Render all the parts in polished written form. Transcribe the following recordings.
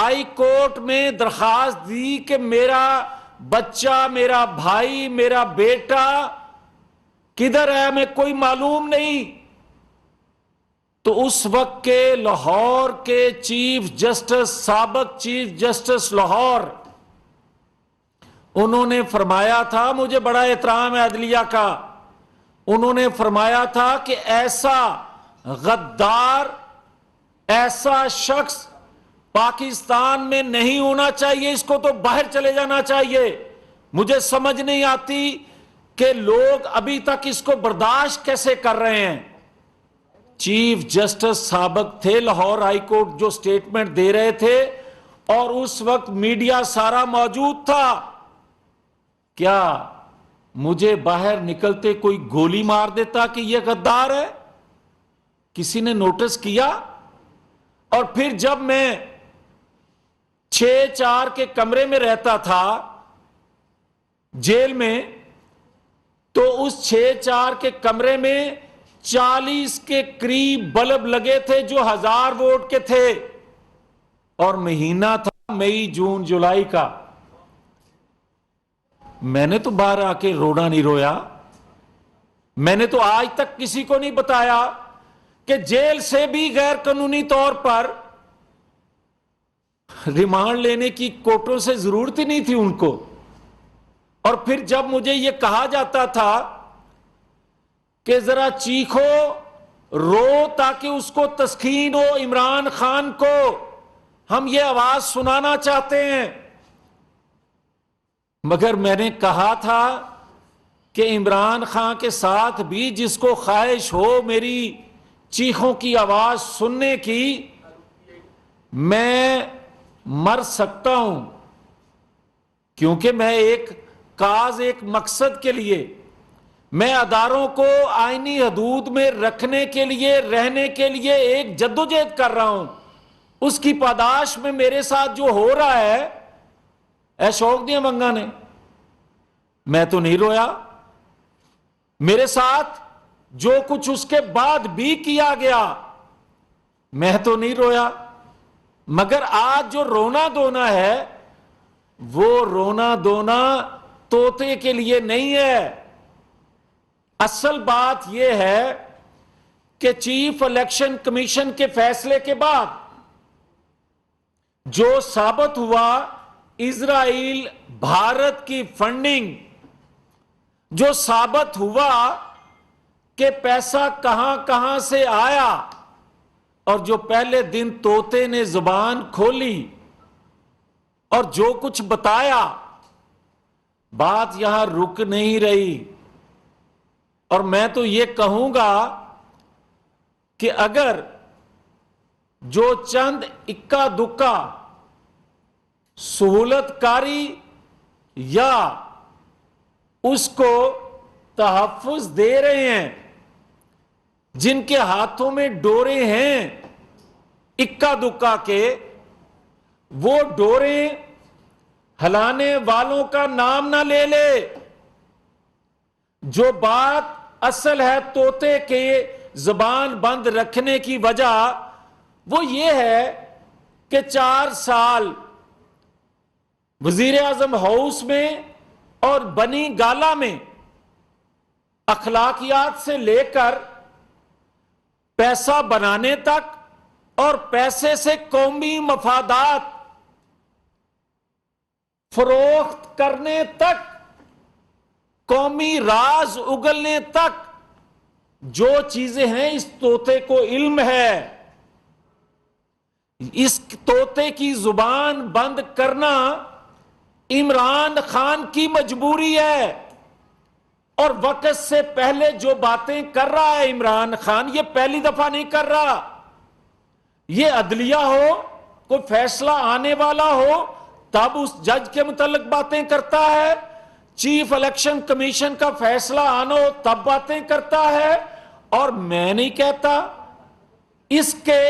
High court میں درخواست دی کہ میرا بچہ، میرا بھائی، میرا بیٹا کدھر ہے، ہمیں کوئی معلوم نہیں. تو اس وقت کے لاہور کے چیف جسٹس، سابق چیف جسٹس لاہور، انہوں نے فرمایا تھا، مجھے بڑا احترام ہے عدلیہ کا، انہوں نے فرمایا تھا کہ ایسا غدار، ایسا شخص پاکستان میں نہیں ہونا چاہیے، اس کو تو باہر چلے جانا چاہیے. مجھے سمجھ نہیں آتی کہ لوگ ابھی تک اس کو برداشت کیسے کر رہے ہیں. چیف جسٹس سابق تھے لاہور ہائی کورٹ جو سٹیٹمنٹ دے رہے تھے، اور اس وقت میڈیا سارا موجود تھا. کیا مجھے باہر نکلتے کوئی گولی مار دیتا کہ یہ غدار ہے؟ کسی نے نوٹس کیا؟ اور پھر جب میں 6-4 کے کمرے میں رہتا تھا جیل میں، تو اس 6-4 کے کمرے میں 40 کے قریب بلب لگے تھے جو 1000 وولٹ کے تھے، اور مہینہ تھا مئی، جون، جولائی کا. میں نے تو باہر آ کے رونا نہیں رویا. میں نے تو آج تک کسی کو نہیں بتایا کہ جیل سے بھی غیر قانونی طور پر ریمانڈ لینے کی کورٹوں سے ضرورت ہی نہیں تھی ان کو. اور پھر جب مجھے یہ کہا جاتا تھا کہ ذرا چیخو، رو تاکہ اس کو تسکین ہو، عمران خان کو ہم یہ آواز سنانا چاہتے ہیں، مگر میں نے کہا تھا کہ عمران خان کے ساتھ بھی جس کو خواہش ہو میری چیخوں کی آواز سننے کی، میں مر سکتا ہوں، کیونکہ میں ایک کاز، ایک مقصد کے لیے، میں اداروں کو آئینی حدود میں رکھنے کے لیے، رہنے کے لیے ایک جدوجہد کر رہا ہوں. اس کی پاداش میں میرے ساتھ جو ہو رہا ہے، اے شوق دیا منگا نے، میں تو نہیں رویا. میرے ساتھ جو کچھ اس کے بعد بھی کیا گیا، میں تو نہیں رویا. مگر آج جو رونا دھونا ہے، وہ رونا دھونا طوطے کے لیے نہیں ہے. اصل بات یہ ہے کہ چیف الیکشن کمیشن کے فیصلے کے بعد جو ثابت ہوا، اسرائیل بھارت کی فنڈنگ، جو ثابت ہوا کہ پیسہ کہاں کہاں سے آیا، اور جو پہلے دن طوطے نے زبان کھولی اور جو کچھ بتایا، بات یہاں رک نہیں رہی. اور میں تو یہ کہوں گا کہ اگر جو چند اکا دکا سہولت کاری یا اس کو تحفظ دے رہے ہیں، جن کے ہاتھوں میں ڈورے ہیں اکا دکا کے، وہ ڈورے ہلانے والوں کا نام نہ لے لے. جو بات اصل ہے طوطے کے زبان بند رکھنے کی وجہ، وہ یہ ہے کہ 4 سال وزیر اعظم ہاؤس میں اور بنی گالا میں اخلاقیات سے لے کر پیسہ بنانے تک اور پیسے سے قومی مفادات فروخت کرنے تک، قومی راز اگلنے تک، جو چیزیں ہیں اس طوطے کو علم ہے. اس طوطے کی زبان بند کرنا عمران خان کی مجبوری ہے. اور وقت سے پہلے جو باتیں کر رہا ہے عمران خان، یہ پہلی دفعہ نہیں کر رہا. یہ عدلیہ ہو، کوئی فیصلہ آنے والا ہو، تب اس جج کے متعلق باتیں کرتا ہے. چیف الیکشن کمیشن کا فیصلہ آنا ہو تب باتیں کرتا ہے. اور میں نہیں کہتا، اس کے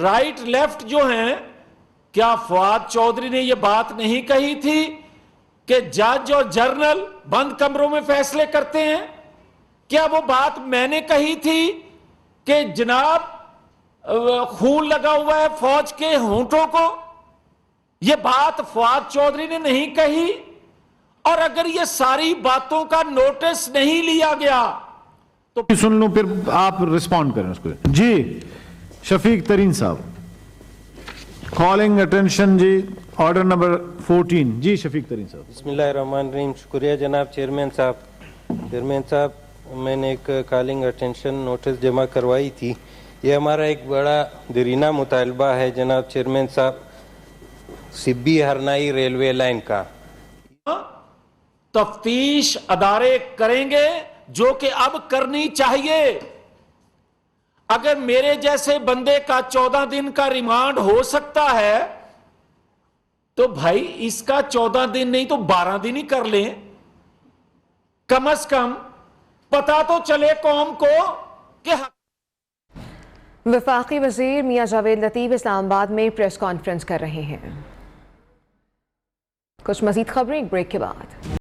رائٹ لیفٹ جو ہیں، کیا فواد چودھری نے یہ بات نہیں کہی تھی کہ جج اور جرنل بند کمروں میں فیصلے کرتے ہیں؟ کیا وہ بات میں نے کہی تھی کہ جناب خون لگا ہوا ہے فوج کے ہونٹوں کو؟ یہ بات فواد چودھری نے نہیں کہی، اور اگر یہ ساری باتوں کا نوٹس نہیں لیا گیا تو سن لوں پھر آپ رسپونڈ کریں اس کو. جی شفیق ترین صاحب کالنگ اٹینشن. جی آرڈر نمبر 14. جی شفیق ترین صاحب. بسم اللہ الرحمن الرحیم. شکریہ جناب چیئرمین صاحب میں نے ایک کالنگ اٹینشن نوٹس جمع کروائی تھی. یہ ہمارا ایک بڑا دیرینہ مطالبہ ہے جناب چیئرمین صاحب، سبی ہرنائی ریلوے لائن کا. تفتیش ادارے کریں گے جو کہ اب کرنی چاہیے. اگر میرے جیسے بندے کا 14 دن کا ریمانڈ ہو سکتا ہے تو بھائی اس کا 14 دن نہیں تو 12 دن ہی کر لیں. کم از کم پتا تو چلے قوم کو کہ وفاقی وزیر میاں جاوید لطیف اسلام آباد میں پریس کانفرنس کر رہے ہیں. کچھ مزید خبریں ایک بریک کے بعد.